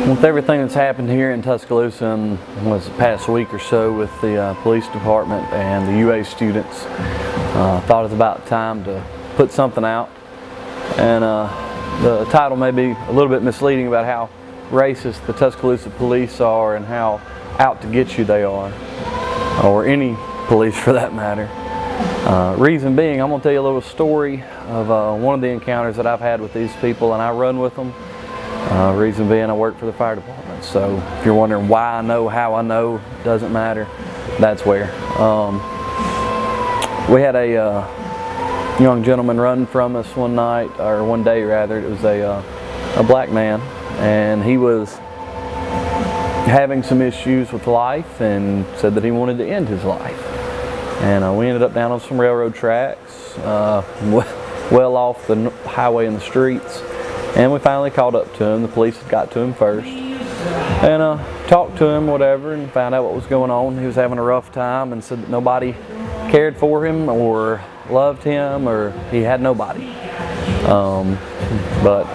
With everything that's happened here in Tuscaloosa in the past week or so with the police department and the UA students, thought it was about time to put something out. And the title may be a little bit misleading about how racist the Tuscaloosa police are and how out to get you they are, or any police for that matter. Reason being, I'm going to tell you a little story of one of the encounters that I've had with these people, and I run with them. Reason being, I work for the fire department. So if you're wondering why I know, how I know, doesn't matter. That's where. We had a young gentleman run from us one night, or one day rather. It was a black man, and he was having some issues with life and said that he wanted to end his life. And we ended up down on some railroad tracks, well off the highway in the streets. And we finally called up to him. The police had got to him first. And talked to him, whatever, and found out what was going on. He was having a rough time and said that nobody cared for him or loved him, or he had nobody. But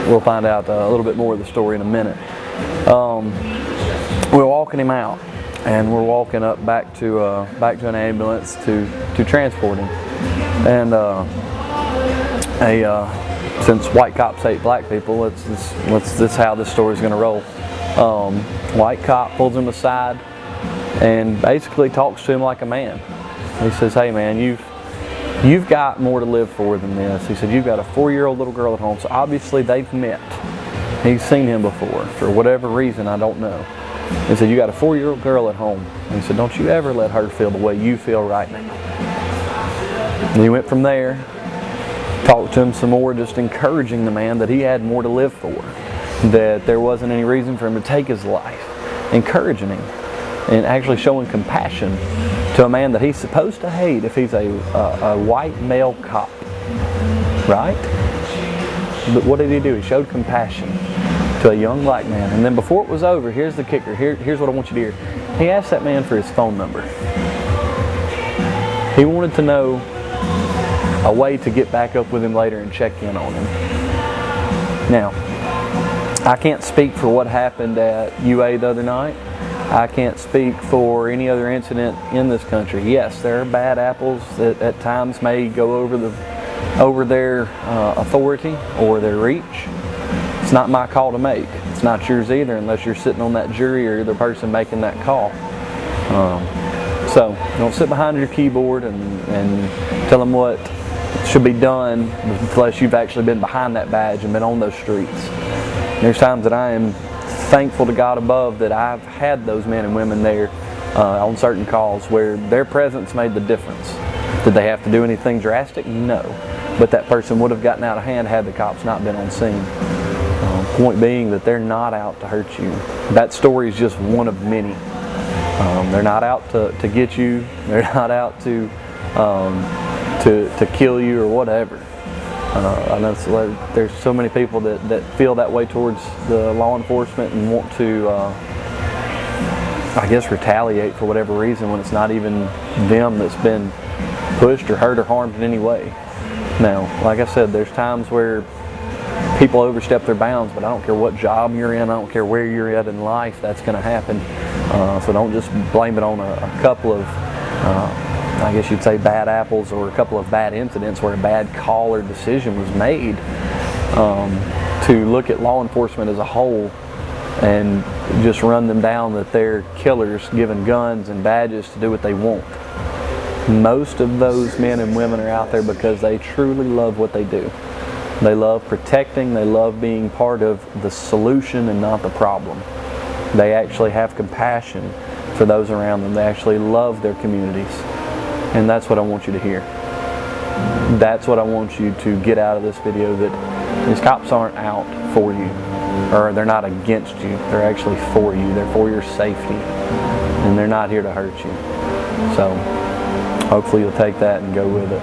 we'll find out a little bit more of the story in a minute. We're walking him out, and we're walking up back to an ambulance to transport him. And since white cops hate black people, that's how this story's going to roll. White cop pulls him aside and basically talks to him like a man. He says, "Hey man, you've got more to live for than this." He said, "You've got a 4-year-old little girl at home." So obviously they've met. He's seen him before for whatever reason, I don't know. He said, "You got a 4-year-old girl at home." And he said, "Don't you ever let her feel the way you feel right now." And he went from there. Talked to him some more, just encouraging the man that he had more to live for, that there wasn't any reason for him to take his life, encouraging him and actually showing compassion to a man that he's supposed to hate if he's a white male cop, right? But what did he do? He showed compassion to a young black man. And then before it was over, here's the kicker, here's what I want you to hear. He asked that man for his phone number. He wanted to know a way to get back up with him later and check in on him. Now, I can't speak for what happened at UA the other night. I can't speak for any other incident in this country. Yes, there are bad apples that at times may go over their authority or their reach. It's not my call to make. It's not yours either, unless you're sitting on that jury or you're the person making that call. So don't sit behind your keyboard and tell them what should be done unless you've actually been behind that badge and been on those streets. There's times that I am thankful to God above that I've had those men and women there on certain calls where their presence made the difference. Did they have to do anything drastic? No. But that person would have gotten out of hand had the cops not been on scene. Point being that they're not out to hurt you. That story is just one of many. They're not out to get you. They're not out to kill you or whatever. I know there's so many people that feel that way towards the law enforcement and want to, I guess, retaliate for whatever reason when it's not even them that's been pushed or hurt or harmed in any way. Now, like I said, there's times where people overstep their bounds, but I don't care what job you're in, I don't care where you're at in life, that's going to happen. So don't just blame it on a couple of I guess you'd say bad apples or a couple of bad incidents where a bad call or decision was made. To look at law enforcement as a whole and just run them down that they're killers given guns and badges to do what they want. Most of those men and women are out there because they truly love what they do. They love protecting, they love being part of the solution and not the problem. They actually have compassion for those around them. They actually love their communities. And that's what I want you to hear. That's what I want you to get out of this video, that these cops aren't out for you, or they're not against you. They're actually for you. They're for your safety, and they're not here to hurt you. So hopefully you'll take that and go with it.